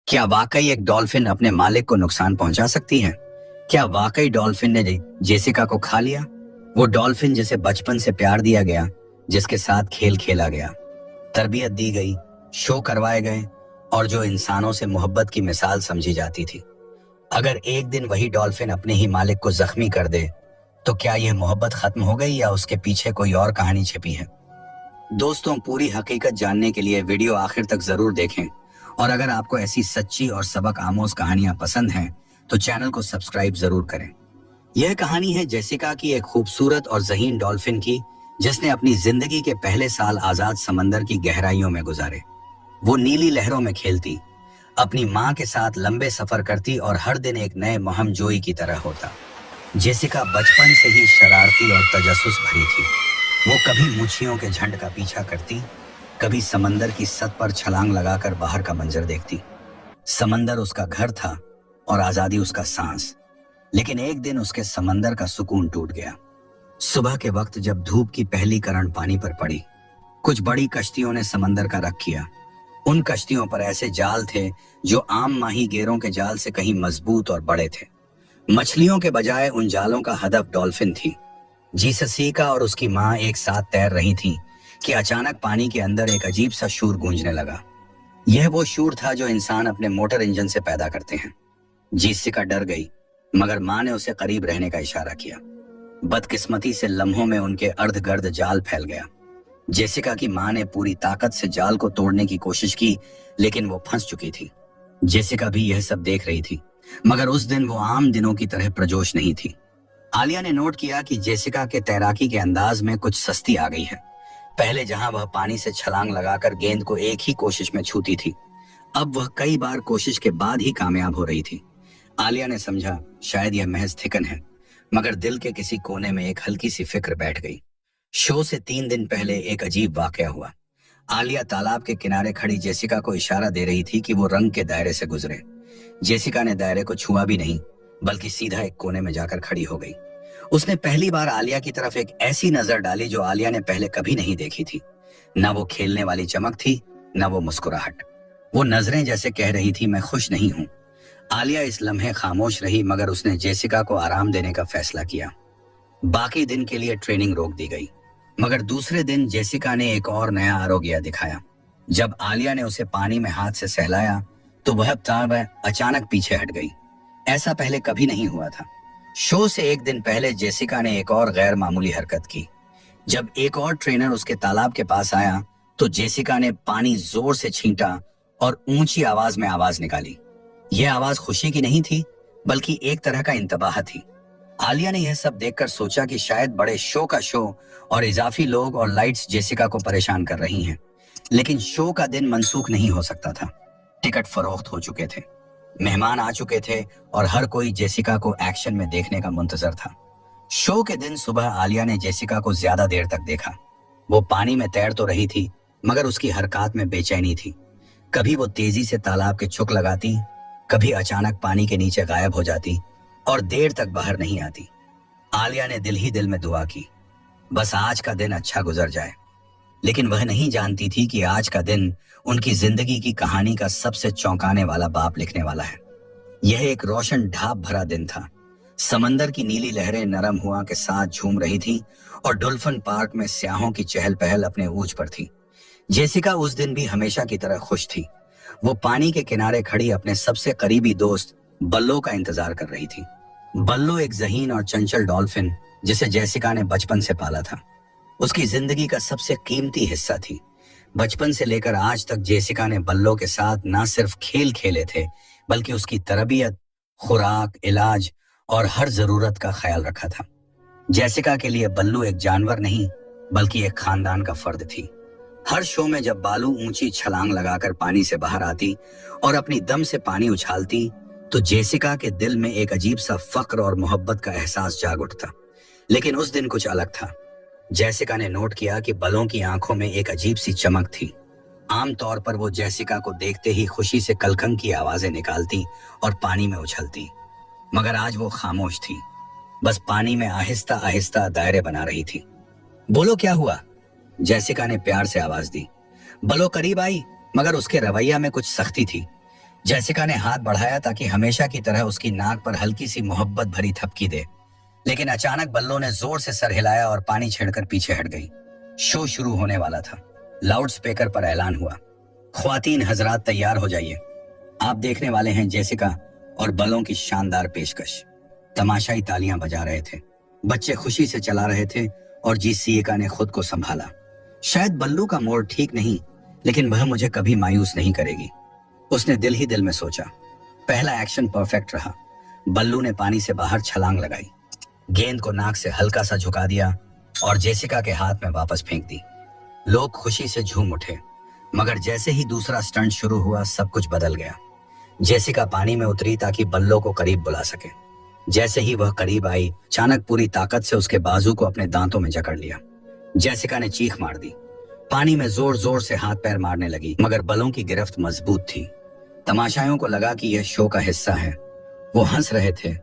क्या वाकई एक डॉल्फिन अपने मालिक को नुकसान पहुंचा सकती है? क्या वाकई डॉल्फिन ने जेसिका को खा लिया? वो डॉल्फिन जिसे बचपन से प्यार दिया गया, जिसके साथ खेल खेला गया, तरबियत दी गई, शो करवाए गए और जो इंसानों से मोहब्बत की मिसाल समझी जाती थी। अगर एक दिन वही डॉल्फिन अपने ही मालिक को जख्मी कर दे, तो क्या यह मोहब्बत खत्म हो गई या उसके पीछे कोई और कहानी छिपी है? दोस्तों, पूरी हकीकत जानने के लिए वीडियो आखिर तक जरूर देखें और अगर आपको ऐसी सच्ची और सबक आमोज कहानियां पसंद हैं तो चैनल को सब्सक्राइब जरूर करें। यह कहानी है जेसिका की, एक खूबसूरत और ज़हीन डॉल्फिन की, जिसने अपनी जिंदगी के पहले साल आजाद समंदर की गहराइयों में गुजारे। वो नीली लहरों में खेलती, अपनी माँ के साथ लंबे सफर करती और हर दिन एक नए महमजोई की तरह होता। जेसिका बचपन से ही शरारती और तजस्सुस भरी थी। वो कभी मूछियों के झंड का पीछा करती, कभी समंदर की सतह पर छलांग लगाकर बाहर का मंजर देखती। समंदर उसका घर था और आजादी उसका सांस। लेकिन एक दिन उसके समंदर का सुकून टूट गया। सुबह के वक्त जब धूप की पहली किरण पानी पर पड़ी, कुछ बड़ी कश्तियों ने समंदर का रख किया। उन कश्तियों पर ऐसे जाल थे जो आम माही गेरों के जाल से कहीं मजबूत और बड़े थे। मछलियों के बजाय उन जालों का हदफ डॉल्फिन थी। जेसिका और उसकी माँ एक साथ तैर रही थीं कि अचानक पानी के अंदर एक अजीब सा शोर गूंजने लगा। यह वो शोर था जो इंसान अपने मोटर इंजन से पैदा करते हैं। जेसिका डर गई, मगर माँ ने उसे करीब रहने का इशारा किया। बदकिस्मती से लम्हों में उनके अर्धगर्द जाल फैल गया। जेसिका की माँ ने पूरी ताकत से जाल को तोड़ने की कोशिश की, लेकिन वो फंस चुकी थी। जेसिका भी यह सब देख रही थी, मगर उस दिन वो आम दिनों की तरह प्रजोश नहीं थी। आलिया ने नोट किया कि जेसिका के तैराकी के अंदाज में कुछ सस्ती आ गई है। पहले जहां वह पानी से छलांग लगाकर गेंद को एक ही कोशिश में छूती थी, अब वह कई बार कोशिश के बाद ही कामयाब हो रही थी। आलिया ने समझा शायद यह महज थिकन है, मगर दिल के किसी कोने में एक हल्की सी फिक्र बैठ गई। शो से 3 दिन पहले एक अजीब वाकया हुआ। आलिया तालाब के किनारे खड़ी जेसिका को इशारा दे रही थी कि वो रंग के दायरे से गुजरे। जेसिका ने दायरे को छुआ भी नहीं, बल्कि सीधा एक कोने में जाकर खड़ी हो गई। उसने पहली बार आलिया की तरफ एक ऐसी नजर डाली जो आलिया ने पहले कभी नहीं देखी थी। न वो खेलने वाली चमक थी, न वो मुस्कुराहट। वो नजरें जैसे कह रही थी, मैं खुश नहीं हूं। आलिया इस लम्हे खामोश रही, मगर उसने जेसिका को आराम देने का फैसला किया। बाकी दिन के लिए ट्रेनिंग रोक दी गई, मगर दूसरे दिन जेसिका ने एक और नया आरोग्य दिखाया। जब आलिया ने उसे पानी में हाथ से सहलाया तो वह अचानक पीछे हट गई। ऐसा पहले कभी नहीं हुआ था। शो से एक दिन पहले जेसिका ने एक और गैर मामूली हरकत की। जब एक और ट्रेनर उसके तालाब के पास आया तो जेसिका ने पानी जोर से छींटा और ऊंची आवाज में आवाज निकाली। यह आवाज खुशी की नहीं थी, बल्कि एक तरह का इंतबाह थी। आलिया ने यह सब देखकर सोचा कि शायद बड़े शो का शो और इजाफी लोग और लाइट्स जेसिका को परेशान कर रही हैं। लेकिन शो का दिन मंसूख नहीं हो सकता था। टिकट फरोख्त हो चुके थे, मेहमान आ चुके थे और हर कोई जेसिका को एक्शन में देखने का मुंतजर था। शो के दिन सुबह आलिया ने जेसिका को ज्यादा देर तक देखा। वो पानी में तैर तो रही थी, मगर उसकी हरकत में बेचैनी थी। कभी वो तेजी से तालाब के चुक लगाती, कभी अचानक पानी के नीचे गायब हो जाती और देर तक बाहर नहीं आती। आलिया ने दिल ही दिल में दुआ की, बस आज का दिन अच्छा गुजर जाए। लेकिन वह नहीं जानती थी कि आज का दिन उनकी जिंदगी की कहानी का सबसे चौंकाने वाला बाप लिखने वाला है। यह एक रोशन ढाब भरा दिन था। समंदर की नीली लहरें नरम हुआ के साथ झूम रही थीं और डॉल्फिन पार्क में स्याहों की चहल पहल अपने ऊंच पर थी। जेसिका उस दिन भी हमेशा की तरह खुश थी। वो पानी के किनारे खड़ी अपने सबसे करीबी दोस्त बल्लो का इंतजार कर रही थी। बल्लो एक ज़हीन और चंचल डॉल्फिन जिसे जेसिका ने बचपन से पाला था। उसकी जिंदगी का सबसे कीमती हिस्सा थी। बचपन से लेकर आज तक जेसिका ने बल्लो के साथ ना सिर्फ खेल खेले थे, बल्कि उसकी तरबियत, खुराक, इलाज और हर जरूरत का ख्याल रखा था। जेसिका के लिए बल्लू एक जानवर नहीं, बल्कि एक खानदान का फर्द थी। हर शो में जब बालू ऊंची छलांग लगाकर पानी से बाहर आती और अपनी दम से पानी उछालती, तो जेसिका के दिल में एक अजीब सा फक्र और मोहब्बत का एहसास जाग उठता। लेकिन उस दिन कुछ अलग था। जेसिका ने नोट किया कि बलों की आंखों में एक अजीब सी चमक थी। आमतौर पर वो जेसिका को देखते ही खुशी से कलखंग की आवाजें निकालती और पानी में उछलती, मगर आज वो खामोश थी, बस पानी में आहिस्ता आहिस्ता दायरे बना रही थी। बोलो क्या हुआ? जेसिका ने प्यार से आवाज दी। बलो करीब आई, मगर उसके रवैया में कुछ सख्ती थी। जेसिका ने हाथ बढ़ाया ताकि हमेशा की तरह उसकी नाक पर हल्की सी मोहब्बत भरी थपकी दे, लेकिन अचानक बल्लो ने जोर से सर हिलाया और पानी छिड़कर पीछे हट गई। शो शुरू होने वाला था। लाउड स्पीकर पर ऐलान हुआ, ख्वातीन हजरात तैयार हो जाइए, आप देखने वाले हैं जेसिका और बलों की शानदार पेशकश। तमाशाई तालियां बजा रहे थे, बच्चे खुशी से चला रहे थे और जेसिका ने खुद को संभाला। शायद बल्लू का मूड ठीक नहीं, लेकिन वह मुझे कभी मायूस नहीं करेगी, उसने दिल ही दिल में सोचा। पहला एक्शन परफेक्ट रहा। बल्लू ने पानी से बाहर छलांग लगाई, गेंद को नाक से हल्का सा झुका दिया और जेसिका के हाथ में वापस फेंक दी। लोग खुशी से झूम उठे, मगर जैसे ही दूसरा स्टंट शुरू हुआ सब कुछ बदल गया। जेसिका पानी में उतरी ताकि बल्लो को करीब बुला सके। जैसे ही वह करीब आई, अचानक पूरी ताकत से उसके बाजू को अपने दांतों में जकड़ लिया। जेसिका ने चीख मार दी, पानी में जोर जोर से हाथ पैर मारने लगी, मगर बलों की गिरफ्त मजबूत थी। तमाशाइयों को लगा कि यह शो का हिस्सा है। वो हंस रहे थे,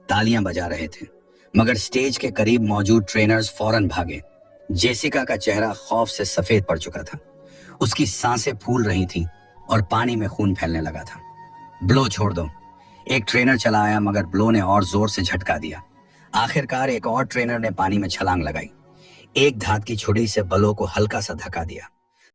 तालियां बजा रहे थे, मगर स्टेज के करीब मौजूद ट्रेनर्स फौरन भागे। जेसिका का चेहरा खौफ से सफेद पड़ चुका था, उसकी सांसें फूल रही थीं और पानी में खून फैलने लगा था। ब्लो छोड़ दो, एक ट्रेनर चला आया, मगर ब्लो ने और जोर से झटका दिया। आखिरकार एक और ट्रेनर ने पानी में छलांग लगाई, एक धात की छुरी से बलो को हल्का सा धक्का दिया।